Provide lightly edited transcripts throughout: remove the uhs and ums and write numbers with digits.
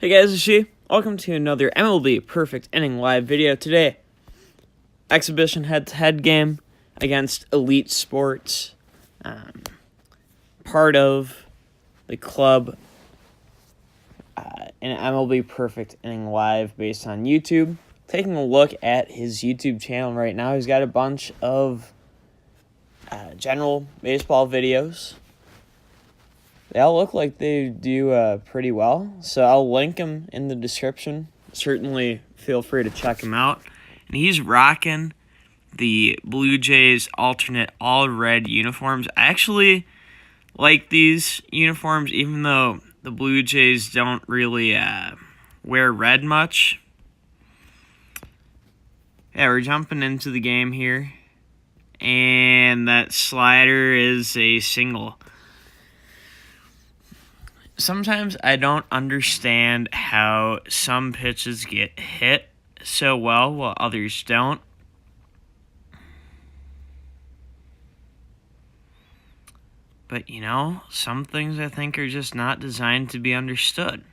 Hey guys, it's She. Welcome to another MLB Perfect Inning Live video. Today, exhibition head-to-head game against Elite Sports. Part of the club in MLB Perfect Inning Live based on YouTube. Taking a look at his YouTube channel right now, he's got a bunch of general baseball videos. They all look like they do pretty well, so I'll link them in the description. Certainly feel free to check them out. And he's rocking the Blue Jays alternate all-red uniforms. I actually like these uniforms, even though the Blue Jays don't really wear red much. Yeah, we're jumping into the game here. And that slider is a single. Sometimes I don't understand how some pitches get hit so well while others don't. But, some things I think are just not designed to be understood.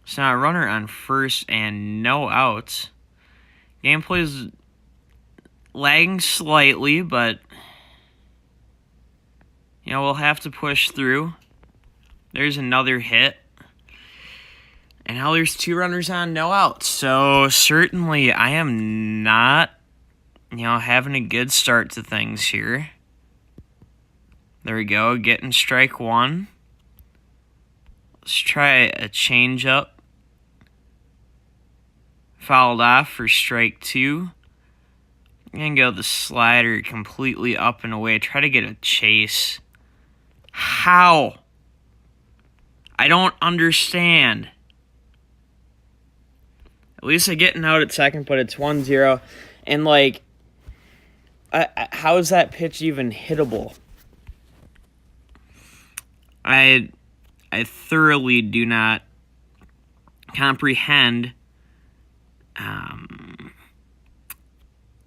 So now a runner on first and no outs. Gameplay is lagging slightly, but we'll have to push through. There's another hit. And now there's two runners on, no outs. So certainly I am not, having a good start to things here. There we go, getting strike one. Let's try a changeup. Fouled off for strike two. I'm going to go the slider completely up and away. Try to get a chase. How? I don't understand. At least I get an out at second, but it's 1-0. And, how is that pitch even hittable? I thoroughly do not comprehend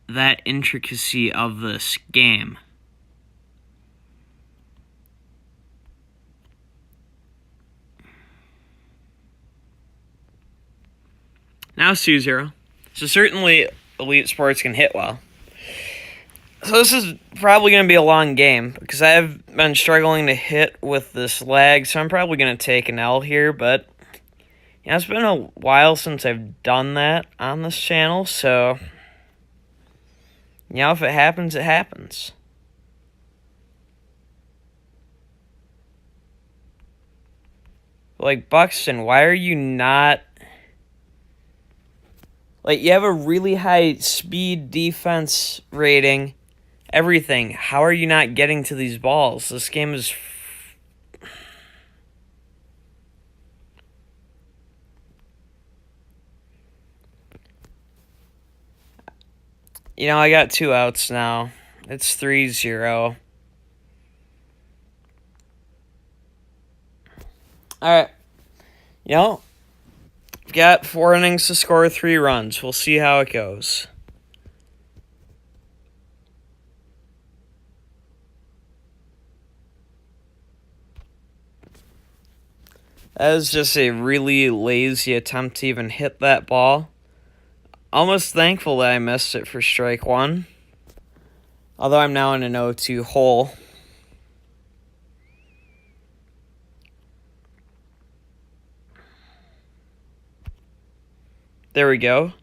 that intricacy of this game. Now it's 2-0. So certainly Elite Sports can hit well. So this is probably going to be a long game because I've been struggling to hit with this lag, so I'm probably going to take an L here, but it's been a while since I've done that on this channel, so if it happens, it happens. Buxton, why are you not... you have a really high speed, defense rating, everything. How are you not getting to these balls? This game is... I got two outs now. It's 3-0. All right. Got 4 innings to score 3 runs. We'll see how it goes. That was just a really lazy attempt to even hit that ball. Almost thankful that I missed it for strike one. Although I'm now in an 0-2 hole. There we go.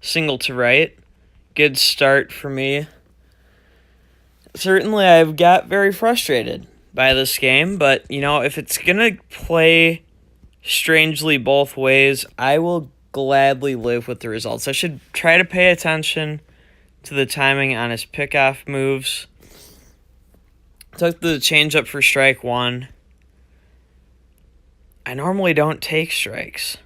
Single to right. Good start for me. Certainly I've got very frustrated by this game, but, if it's going to play strangely both ways, I will gladly live with the results. I should try to pay attention to the timing on his pickoff moves. Took the changeup for strike one. I normally don't take strikes.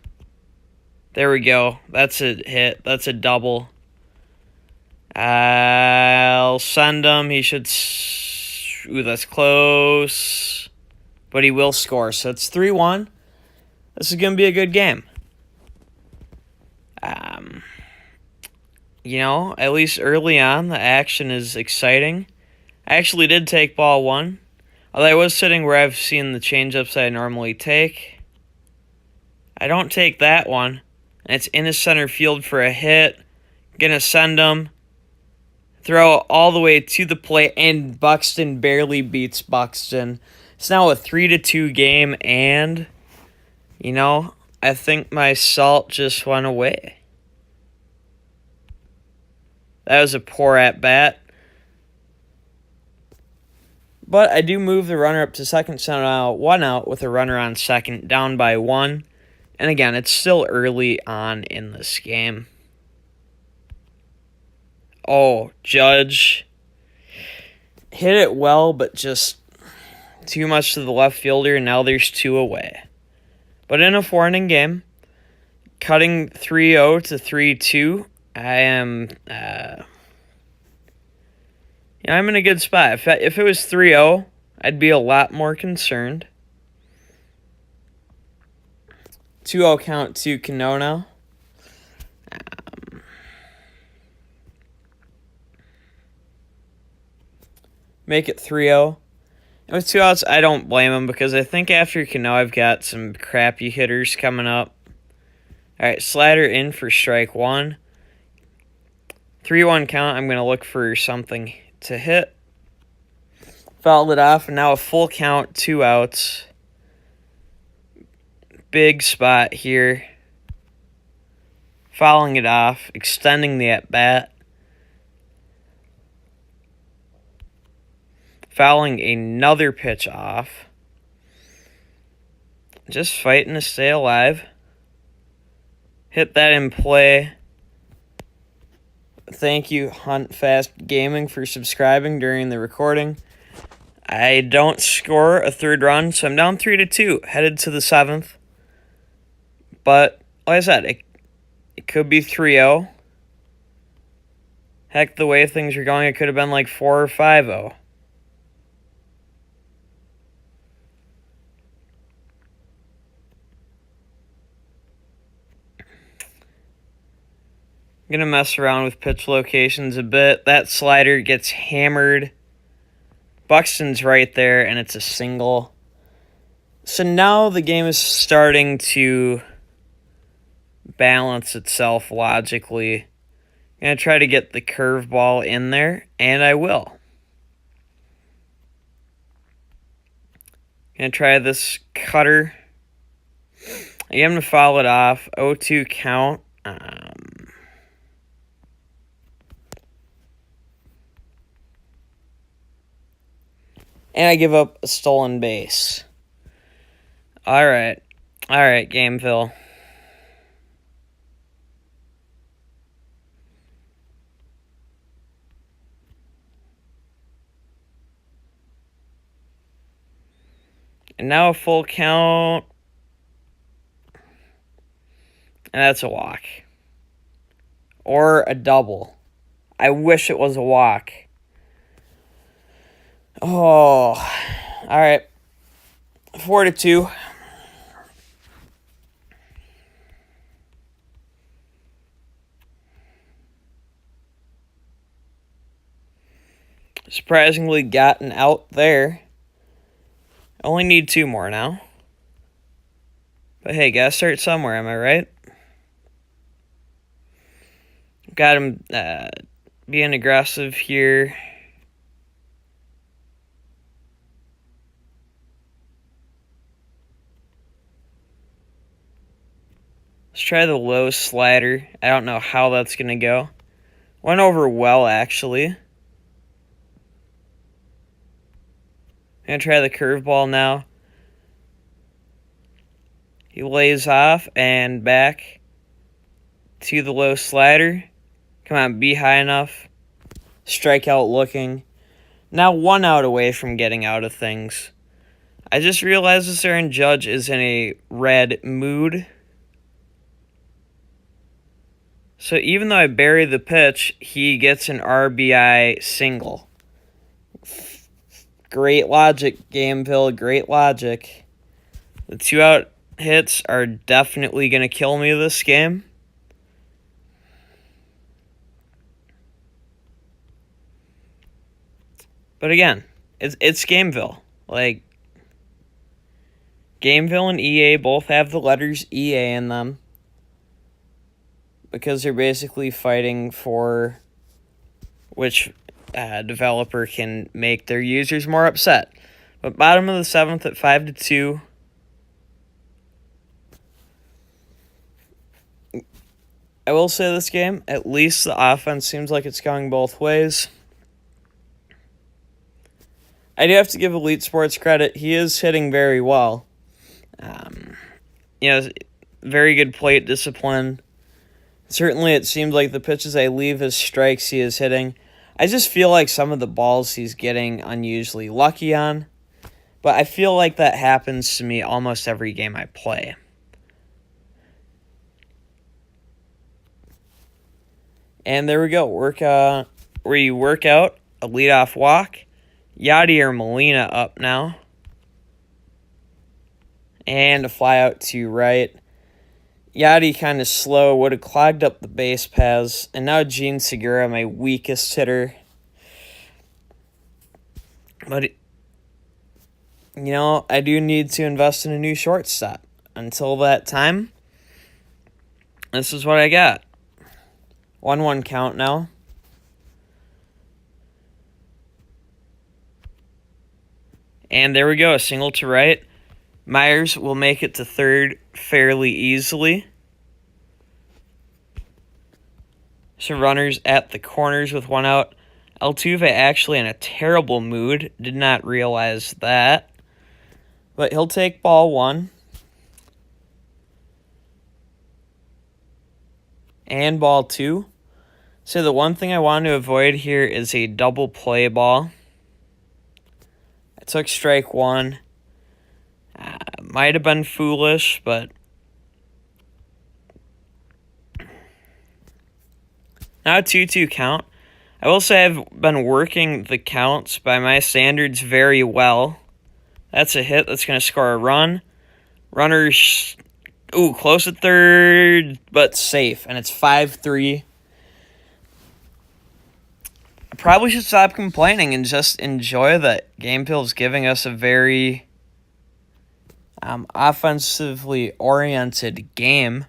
There we go. That's a hit. That's a double. I'll send him. He should... Ooh, that's close. But he will score. So it's 3-1. This is going to be a good game. At least early on, the action is exciting. I actually did take ball one. Although I was sitting where I've seen the changeups I normally take. I don't take that one. And it's in the center field for a hit. Gonna send him. Throw all the way to the plate, and Buxton barely beats Buxton. It's now a 3-2 game, and, I think my salt just went away. That was a poor at-bat. But I do move the runner up to second, so now 1 out with a runner on second, down by 1. And again, it's still early on in this game. Oh, Judge hit it well, but just too much to the left fielder, and now there's 2 away. But in a 4-inning game, cutting 3-0 to 3-2, I am, I'm in a good spot. If it was 3-0, I'd be a lot more concerned. 2-0 count to Cano now. Make it 3-0. And with 2 outs, I don't blame him because I think after Cano, I've got some crappy hitters coming up. All right, slider in for strike 1. 3-1 count. I'm going to look for something to hit. Fouled it off, and now a full count, 2 outs. Big spot here. Fouling it off, extending the at-bat. Fouling another pitch off. Just fighting to stay alive. Hit that in play. Thank you, Hunt Fast Gaming, for subscribing during the recording. I don't score a 3rd run, so I'm down 3-2, headed to the 7th. But, like I said, it could be 3-0. Heck, the way things are going, it could have been like 4 or 5-0. I'm going to mess around with pitch locations a bit. That slider gets hammered. Buxton's right there, and it's a single. So now the game is starting to balance itself logically. I'm going to try to get the curveball in there, and I will. Going to try this cutter. I am to foul it off. 0-2 count. And I give up a stolen base. All right, Gameville. And now a full count. And that's a walk. Or a double. I wish it was a walk. Oh, all right. 4-2. Surprisingly gotten out there. Only need 2 more now. But hey, gotta start somewhere, am I right? Got him being aggressive here. Let's try the low slider. I don't know how that's going to go. Went over well, actually. I'm going to try the curveball now. He lays off and back to the low slider. Come on, be high enough. Strikeout looking. Now 1 out away from getting out of things. I just realized this Aaron Judge is in a red mood. So even though I bury the pitch, he gets an RBI single. Great logic, Gameville. Great logic. The 2-out hits are definitely going to kill me this game. But again, it's Gameville. Like, Gameville and EA both have the letters EA in them because they're basically fighting for which developer can make their users more upset. But bottom of the 7th at 5-2. I will say this game, at least the offense seems like it's going both ways. I do have to give Elite Sports credit. He is hitting very well. Very good plate discipline. Certainly it seems like the pitches I leave as strikes he is hitting. I just feel like some of the balls he's getting unusually lucky on. But I feel like that happens to me almost every game I play. And there we go. Where you work out a leadoff walk. Yadier Molina up now. And a fly out to right. Yadi kind of slow, would have clogged up the base paths. And now Gene Segura, my weakest hitter. But, I do need to invest in a new shortstop. Until that time, this is what I got. 1-1 count now. And there we go, a single to right. Myers will make it to third fairly easily. So runners at the corners with one out. Altuve actually in a terrible mood. Did not realize that. But he'll take ball one. And ball two. So the one thing I want to avoid here is a double play ball. I took strike one. Might have been foolish, but now a 2-2 count. I will say I've been working the counts by my standards very well. That's a hit. That's going to score a run. Runners, close at third, but safe. And it's 5-3. I probably should stop complaining and just enjoy that Gamepill's giving us a very offensively oriented game.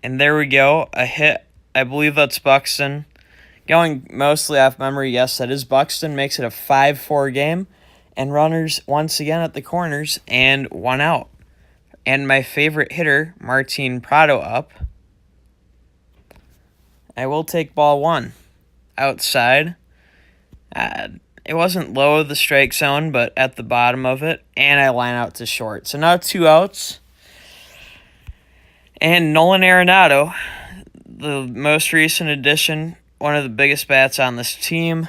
And there we go, a hit. I believe that's Buxton. Going mostly off memory, yes, that is Buxton. Makes it a 5-4 game. And runners once again at the corners and one out. And my favorite hitter, Martin Prado, up. I will take ball one. Outside. It wasn't low of the strike zone, but at the bottom of it. And I line out to short. So now 2 outs. And Nolan Arenado, the most recent addition, one of the biggest bats on this team.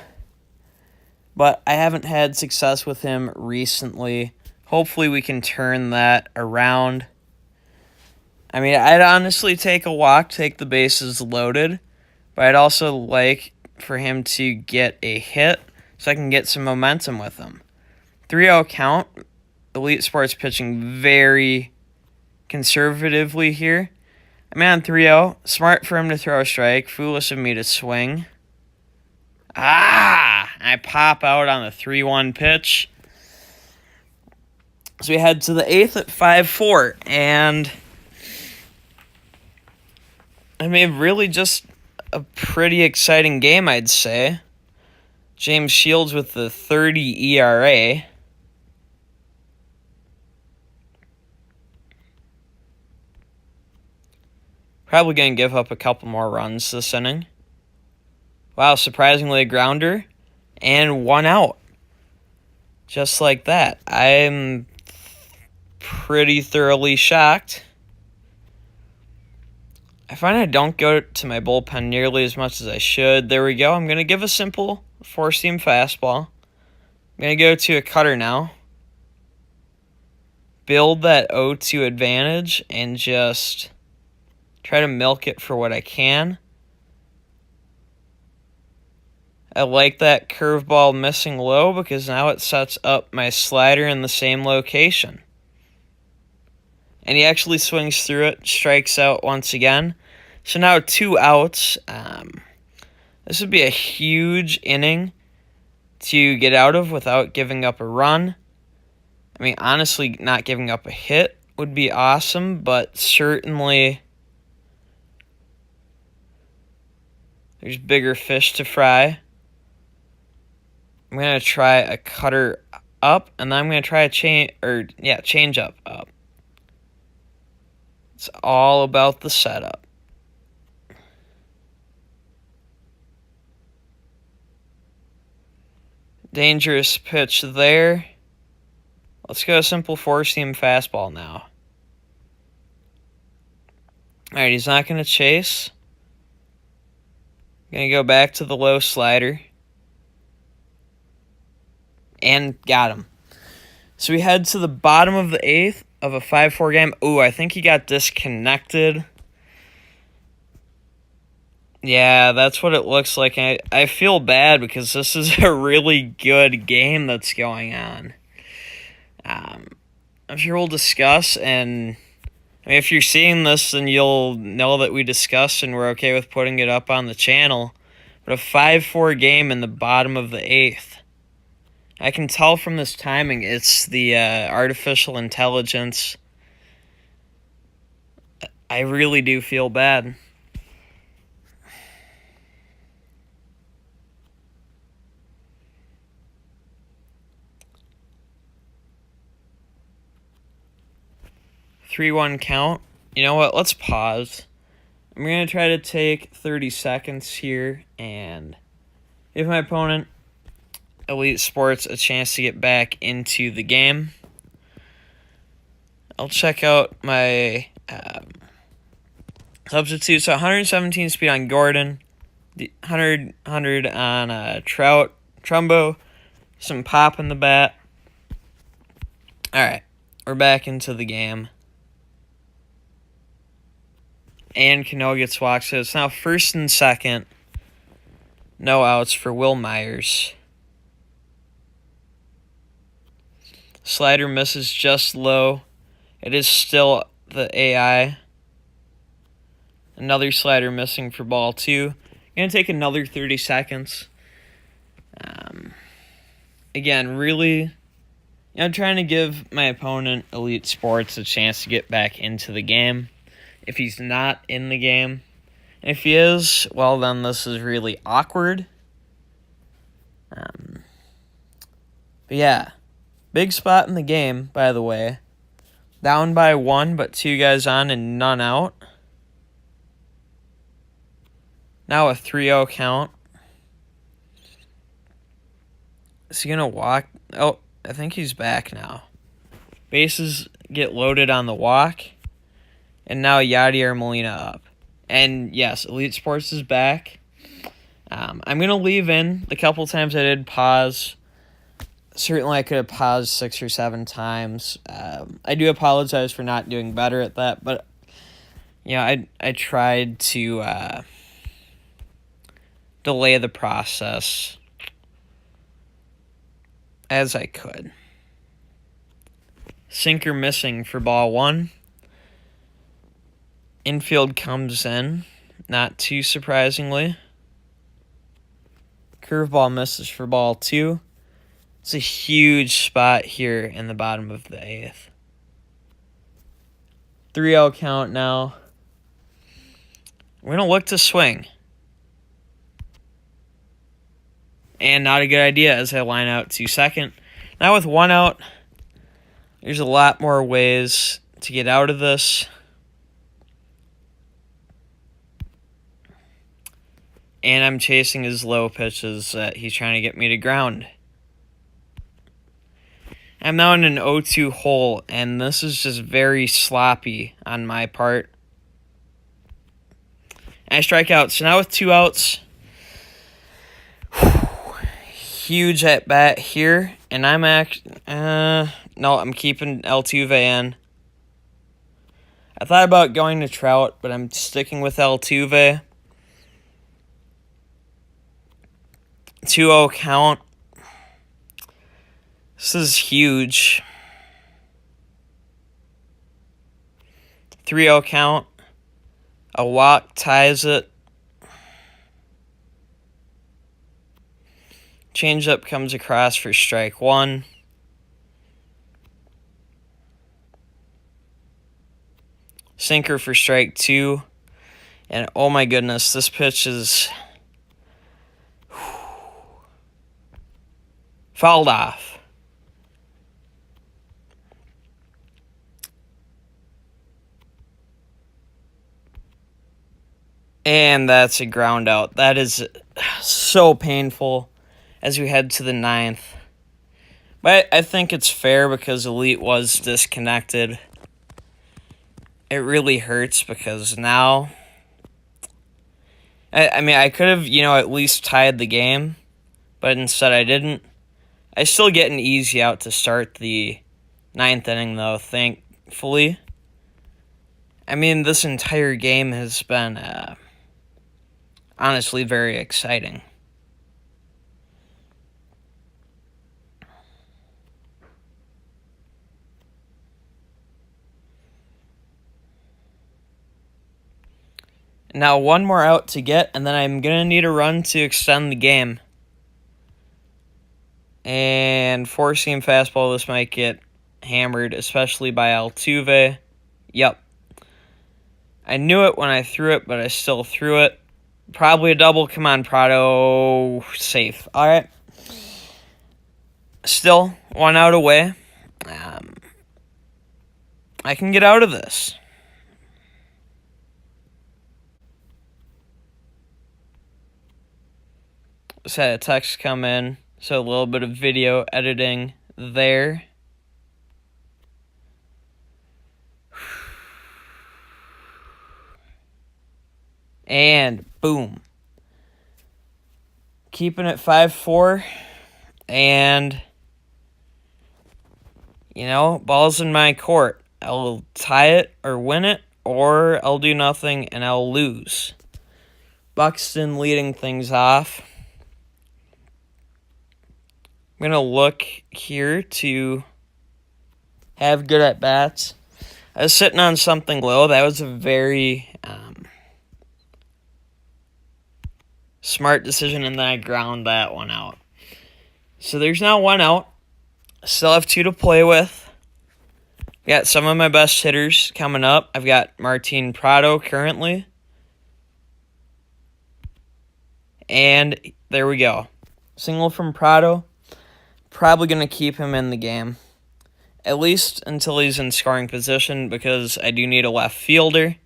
But I haven't had success with him recently. Hopefully we can turn that around. I mean, I'd honestly take a walk, take the bases loaded. But I'd also like for him to get a hit so I can get some momentum with him. 3-0 count. Elite Sports pitching very conservatively here. I'm on 3-0. Smart for him to throw a strike. Foolish of me to swing. I pop out on the 3-1 pitch. So we head to the 8th at 5-4. And I mean, really just a pretty exciting game, I'd say. James Shields with the 30 ERA. Probably going to give up a couple more runs this inning. Wow, surprisingly a grounder. And one out. Just like that. I'm pretty thoroughly shocked. I find I don't go to my bullpen nearly as much as I should. There we go. I'm going to give a simple four-seam fastball. I'm going to go to a cutter now. Build that 0-2 advantage and just try to milk it for what I can. I like that curveball missing low because now it sets up my slider in the same location. And he actually swings through it, strikes out once again. So now 2 outs. This would be a huge inning to get out of without giving up a run. I mean, honestly, not giving up a hit would be awesome, but certainly there's bigger fish to fry. I'm going to try a cutter up, and then I'm going to try a change up. It's all about the setup. Dangerous pitch there. Let's go simple four-seam fastball now. All right, he's not going to chase. Going to go back to the low slider. And got him. So we head to the bottom of the 8th of a 5-4 game. Ooh, I think he got disconnected. Yeah, that's what it looks like. I feel bad because this is a really good game that's going on. I'm sure we'll discuss, and I mean, if you're seeing this, then you'll know that we discussed and we're okay with putting it up on the channel. But a 5-4 game in the bottom of the 8th. I can tell from this timing, it's the artificial intelligence. I really do feel bad. Three-one count. You know what? Let's pause. I'm going to try to take 30 seconds here and give my opponent, Elite Sports, a chance to get back into the game. I'll check out my substitutes. So 117 speed on Gordon, 100 on Trout, Trumbo, some pop in the bat. All right, we're back into the game. And Cano gets walked, so it's now 1st and 2nd. No outs for Will Myers. Slider misses just low. It is still the AI. Another slider missing for ball 2. Going to take another 30 seconds. Again, really, I'm trying to give my opponent, Elite Sports, a chance to get back into the game. If he's not in the game, and if he is, well, then this is really awkward. But yeah, big spot in the game, by the way. Down by 1, but 2 guys on and none out. Now a 3-0 count. Is he going to walk? Oh, I think he's back now. Bases get loaded on the walk. And now Yadier Molina up. And yes, Elite Sports is back. I'm going to leave in the couple times I did pause. Certainly I could have paused 6 or 7 times. I do apologize for not doing better at that. But, I tried to delay the process as I could. Sinker missing for ball 1. Infield comes in, not too surprisingly. Curveball misses for ball 2. It's a huge spot here in the bottom of the 8th. 3-0 count now. We're going to look to swing. And not a good idea as I line out to second. Now with 1 out, there's a lot more ways to get out of this. And I'm chasing his low pitches that he's trying to get me to ground. I'm now in an 0-2 hole, and this is just very sloppy on my part. And I strike out. So now with 2 outs, huge at bat here, and I'm I'm keeping Altuve in. I thought about going to Trout, but I'm sticking with Altuve. 2-0 count. This is huge. 3-0 count. A walk ties it. Changeup comes across for strike one. Sinker for strike two. And oh my goodness, this pitch is fouled off. And that's a ground out. That is so painful as we head to the ninth. But I think it's fair because Elite was disconnected. It really hurts because now... I mean, I could have, at least tied the game, but instead I didn't. I still get an easy out to start the ninth inning, though, thankfully. I mean, this entire game has been, honestly, very exciting. Now, one more out to get, and then I'm going to need a run to extend the game. And four-seam fastball, this might get hammered, especially by Altuve. Yep. I knew it when I threw it, but I still threw it. Probably a double. Come on, Prado. Safe. All right. Still, one out away. I can get out of this. Just had a text come in, so a little bit of video editing there. And boom. Keeping it 5-4. And, ball's in my court. I'll tie it or win it, or I'll do nothing and I'll lose. Buxton leading things off. I'm going to look here to have good at-bats. I was sitting on something low. That was a very smart decision, and then I ground that one out. So there's now one out. Still have two to play with. Got some of my best hitters coming up. I've got Martin Prado currently. And there we go. Single from Prado. Probably going to keep him in the game. At least until he's in scoring position, because I do need a left fielder.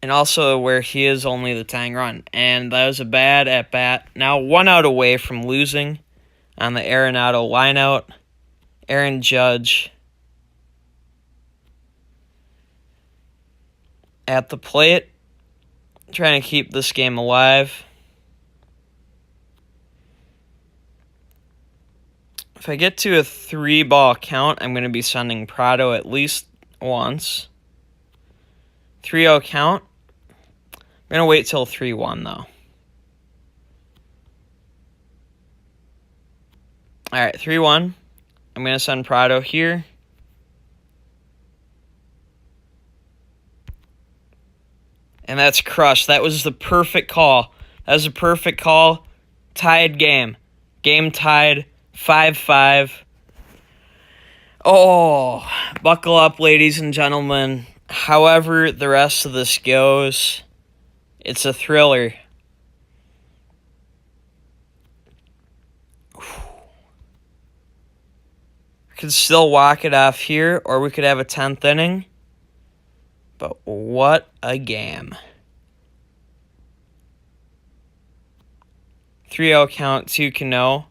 And also where he is only the tying run. And that was a bad at-bat. Now one out away from losing on the Arenado lineout. Aaron Judge at the plate. Trying to keep this game alive. If I get to a 3-ball count, I'm going to be sending Prado at least once. 3-0 count. I'm going to wait till 3-1, though. All right, 3-1. I'm going to send Prado here. And that's crushed. That was the perfect call. That was a perfect call. Tied game. Game tied. 5-5. Oh, buckle up, ladies and gentlemen. However the rest of this goes, it's a thriller. Could still walk it off here, or we could have a 10th inning. But what a game. 3-0 count to Cano.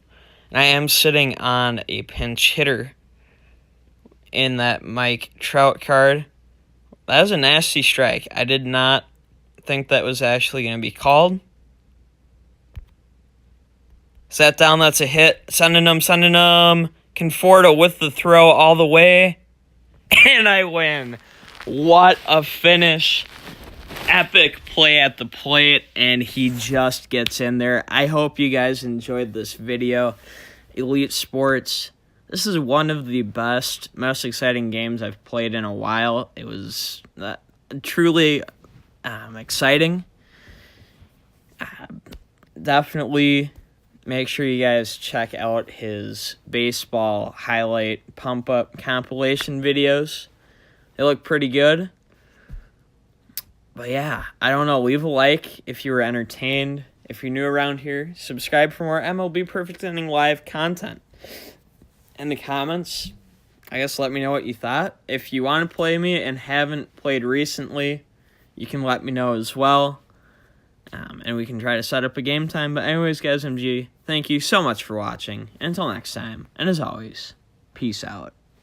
And I am sitting on a pinch hitter in that Mike Trout card. That was a nasty strike. I did not think that was actually going to be called. Sat down, that's a hit. Sending him. Conforto with the throw all the way. And I win. What a finish. Epic play at the plate, and he just gets in there. I hope you guys enjoyed this video. Elite Sports. This is one of the best, most exciting games I've played in a while. It was truly exciting. definitely make sure you guys check out his baseball highlight pump-up compilation videos. They look pretty good. But yeah, I don't know. Leave a like if you were entertained. If you're new around here, subscribe for more MLB Perfect Inning Live content. In the comments, I guess let me know what you thought. If you want to play me and haven't played recently, you can let me know as well. And we can try to set up a game time. But anyways, guys, MG, thank you so much for watching. Until next time, and as always, peace out.